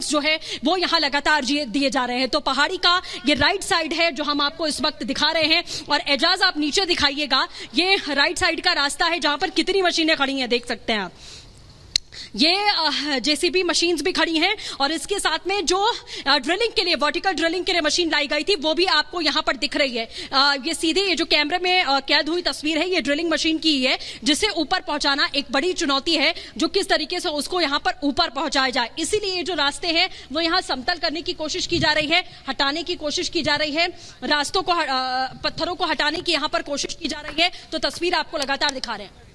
जो है वो यहाँ लगातार दिए जा रहे हैं। तो पहाड़ी का ये राइट साइड है जो हम आपको इस वक्त दिखा रहे हैं, और एजाज आप नीचे दिखाइएगा, ये राइट साइड का रास्ता है जहां पर कितनी मशीनें खड़ी हैं, देख सकते हैं आप। ये जेसीबी मशीन्स भी खड़ी हैं, और इसके साथ में जो ड्रिलिंग के लिए, वर्टिकल ड्रिलिंग के लिए मशीन लाई गई थी वो भी आपको यहां पर दिख रही है। ये सीधे ये जो कैमरे में कैद हुई तस्वीर है, ये ड्रिलिंग मशीन की है, जिसे ऊपर पहुंचाना एक बड़ी चुनौती है, जो किस तरीके से उसको यहां पर ऊपर पहुंचाया जाए। इसीलिए ये जो रास्ते हैं वो यहां समतल करने की कोशिश की जा रही है, हटाने की कोशिश की जा रही है, रास्तों को पत्थरों को हटाने की यहां पर कोशिश की जा रही है। तो तस्वीर आपको लगातार दिखा रहे हैं।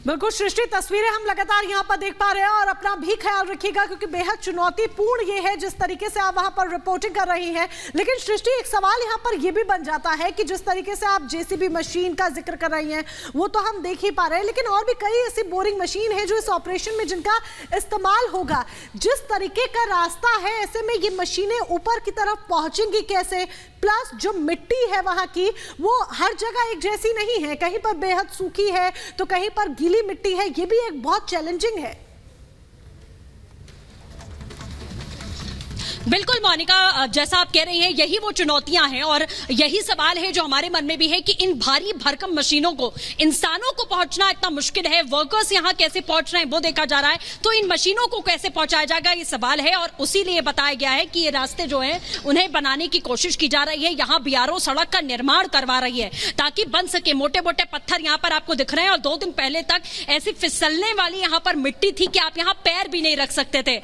बिल्कुल सृष्टि, तस्वीरें हम लगातार यहाँ पर देख पा रहे हैं, और अपना भी ख्याल रखिएगा क्योंकि बेहद चुनौतीपूर्ण ये है जिस तरीके से आप वहां पर रिपोर्टिंग कर रही हैं। लेकिन सृष्टि, एक सवाल यहाँ पर ये भी बन जाता है कि जिस तरीके से आप जेसीबी मशीन का जिक्र कर रही हैं वो तो हम देख ही पा रहे हैं, लेकिन और भी कई ऐसी बोरिंग मशीन है जो इस ऑपरेशन में जिनका इस्तेमाल होगा। जिस तरीके का रास्ता है, ऐसे में ये मशीनें ऊपर की तरफ पहुंचेंगी कैसे? प्लस जो मिट्टी है वहां की वो हर जगह एक जैसी नहीं है, कहीं पर बेहद सूखी है तो कहीं पर गीली मिट्टी है, ये भी एक बहुत चैलेंजिंग है। बिल्कुल मोनिका, जैसा आप कह रही हैं यही वो चुनौतियां हैं, और यही सवाल है जो हमारे मन में भी है कि इन भारी भरकम मशीनों को इंसानों को पहुंचना इतना मुश्किल है, वर्कर्स यहां कैसे पहुंच रहे हैं वो देखा जा रहा है, तो इन मशीनों को कैसे पहुंचाया जाएगा ये सवाल है। और उसीलिए बताया गया है कि ये रास्ते जो है उन्हें बनाने की कोशिश की जा रही है। यहाँ बीआरओ सड़क का निर्माण करवा रही है ताकि बन सके। मोटे मोटे पत्थर यहाँ पर आपको दिख रहे हैं, और 2 दिन पहले तक ऐसी फिसलने वाली यहाँ पर मिट्टी थी कि आप यहाँ पैर भी नहीं रख सकते थे।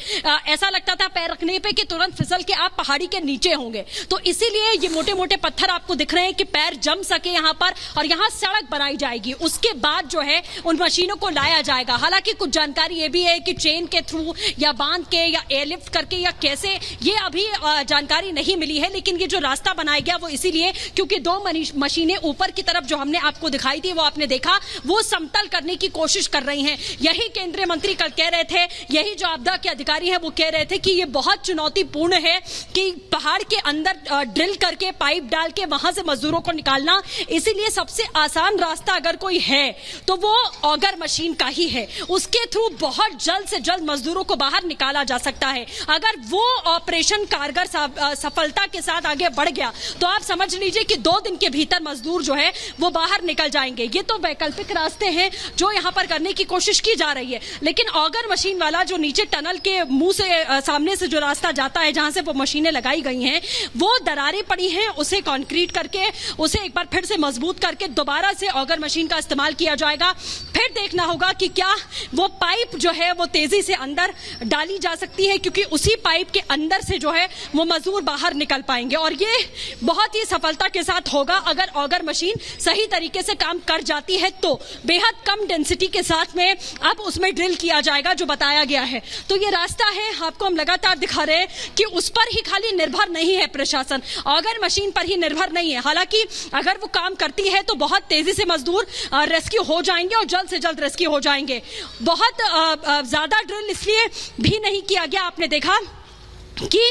ऐसा लगता था पैर रखने पे कि तुरंत फिसल के आप पहाड़ी के नीचे होंगे। तो इसीलिए ये मोटे मोटे पत्थर आपको दिख रहे हैं कि पैर जम सके यहाँ पर, और यहाँ सड़क बनाई जाएगी। उसके बाद जो है उन मशीनों को लाया जाएगा। हालांकि कुछ जानकारी ये भी है कि ट्रेन के थ्रू या बांध के या एयरलिफ्ट करके या कैसे, ये अभी जानकारी नहीं मिली है। लेकिन ये जो रास्ता बनाया गया वो इसीलिए क्योंकि 2 मशीनें ऊपर की तरफ जो हमने आपको दिखाई थी वो आपने देखा, वो समतल करने की कोशिश कर रही हैं। यही केंद्रीय मंत्री कल कह रहे थे, यही जो आपदा के अधिकारी हैं वो कह रहे थे कि ये बहुत चुनौतीपूर्ण है कि पहाड़ के अंदर ड्रिल करके पाइप डाल के वहां से मजदूरों को निकालना। इसीलिए सबसे आसान रास्ता अगर कोई है तो वो ऑगर मशीन का ही है। उसके थ्रू बहुत जल्द से जल्द मजदूरों को बाहर निकाला जा सकता है। अगर वो ऑपरेशन कारगर सफलता के साथ आगे बढ़ गया तो आप समझ लीजिए कि 2 दिन के भीतर मजदूर जो है वो बाहर निकल जाएंगे। ये तो वैकल्पिक रास्ते हैं जो यहाँ पर करने की कोशिश की जा रही है। लेकिन ऑगर मशीन वाला जो नीचे टनल के मुंह से सामने से जो रास्ता जाता है जहां से वो मशीनें लगाई गई हैं, वो दरारें पड़ी हैं, उसे कंक्रीट करके उसे एक बार फिर से मजबूत करके दोबारा से ऑगर मशीन का इस्तेमाल किया जाएगा। फिर देखना होगा कि क्या वो पाइप जो है वो तेजी से अंदर डाली जा सकती है, क्योंकि उसी पाइप के अंदर से जो है वो मजदूर बाहर निकल पाएंगे। और ये बहुत ही सफलता के साथ होगा अगर ऑगर मशीन सही तरीके से काम कर जाती है तो। बेहद कम डेंसिटी के साथ में अब उसमें ड्रिल किया जाएगा जो बताया गया है। तो ये रास्ता है, आपको हम लगातार दिखा रहे हैं कि उस पर ही खाली निर्भर नहीं है प्रशासन, ऑगर मशीन पर ही निर्भर नहीं है। हालांकि अगर वो काम करती है तो बहुत तेजी से मजदूर रेस्क्यू हो जाएंगे और जल्द से जल्द रेस्क्यू हो जाएंगे। बहुत ज्यादा ड्रिल इसलिए भी नहीं किया गया, आपने देखा कि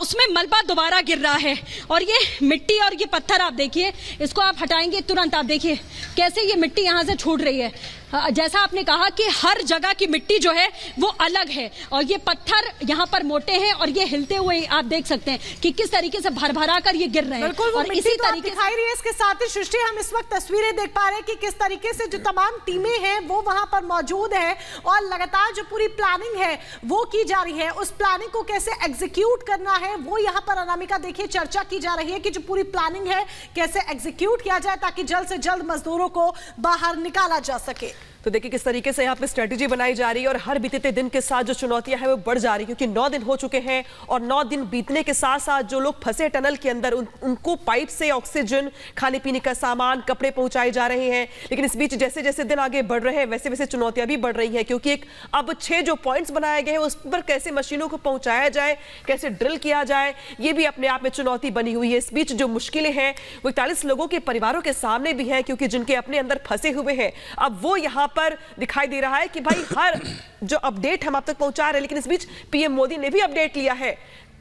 उसमें मलबा दोबारा गिर रहा है, और ये मिट्टी और ये पत्थर आप देखिए, इसको आप हटाएंगे तुरंत आप देखिए कैसे ये मिट्टी यहाँ से छूट रही है। जैसा आपने कहा कि हर जगह की मिट्टी जो है वो अलग है, और ये पत्थर यहाँ पर मोटे हैं और ये हिलते हुए आप देख सकते हैं कि किस तरीके से भर-भरा कर ये गिर रहे हैं। और इसी तरीके दिखाई रही है। इसके साथ ही सृष्टि, हम इस वक्त तस्वीरें देख पा रहे हैं कि किस तरीके से जो तमाम टीमें हैं वो वहां पर मौजूद है, और लगातार जो पूरी प्लानिंग है वो की जा रही है। उस प्लानिंग को कैसे एग्जीक्यूट करना है वो यहाँ पर अनामिका देखिए चर्चा की जा रही है कि जो पूरी प्लानिंग है कैसे एग्जीक्यूट किया जाए ताकि जल्द से जल्द मजदूरों को बाहर निकाला जा सके। तो देखिए किस तरीके से यहाँ पे स्ट्रेटेजी बनाई जा रही है, और हर बीतते दिन के साथ जो चुनौतियां हैं वो बढ़ जा रही है, क्योंकि 9 दिन हो चुके हैं, और 9 दिन बीतने के साथ साथ जो लोग फंसे टनल के अंदर उनको पाइप से ऑक्सीजन, खाने पीने का सामान, कपड़े पहुंचाए जा रहे हैं। लेकिन इस बीच जैसे जैसे दिन आगे बढ़ रहे हैं वैसे वैसे चुनौतियां भी बढ़ रही हैं, क्योंकि एक अब 6 जो पॉइंट्स बनाए गए हैं उस पर कैसे मशीनों को पहुंचाया जाए, कैसे ड्रिल किया जाए, ये भी अपने आप में चुनौती बनी हुई है। इस बीच जो मुश्किलें हैं वो 41 लोगों के परिवारों के सामने भी है, क्योंकि जिनके अपने अंदर फंसे हुए हैं अब वो यहाँ पर दिखाई दे रहा है कि भाई हर जो अपडेट हम आप तक पहुंचा रहे हैं। लेकिन इस बीच पीएम मोदी ने भी अपडेट लिया है,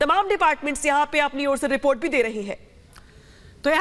तमाम डिपार्टमेंट्स यहां पे अपनी ओर से रिपोर्ट भी दे रही हैं।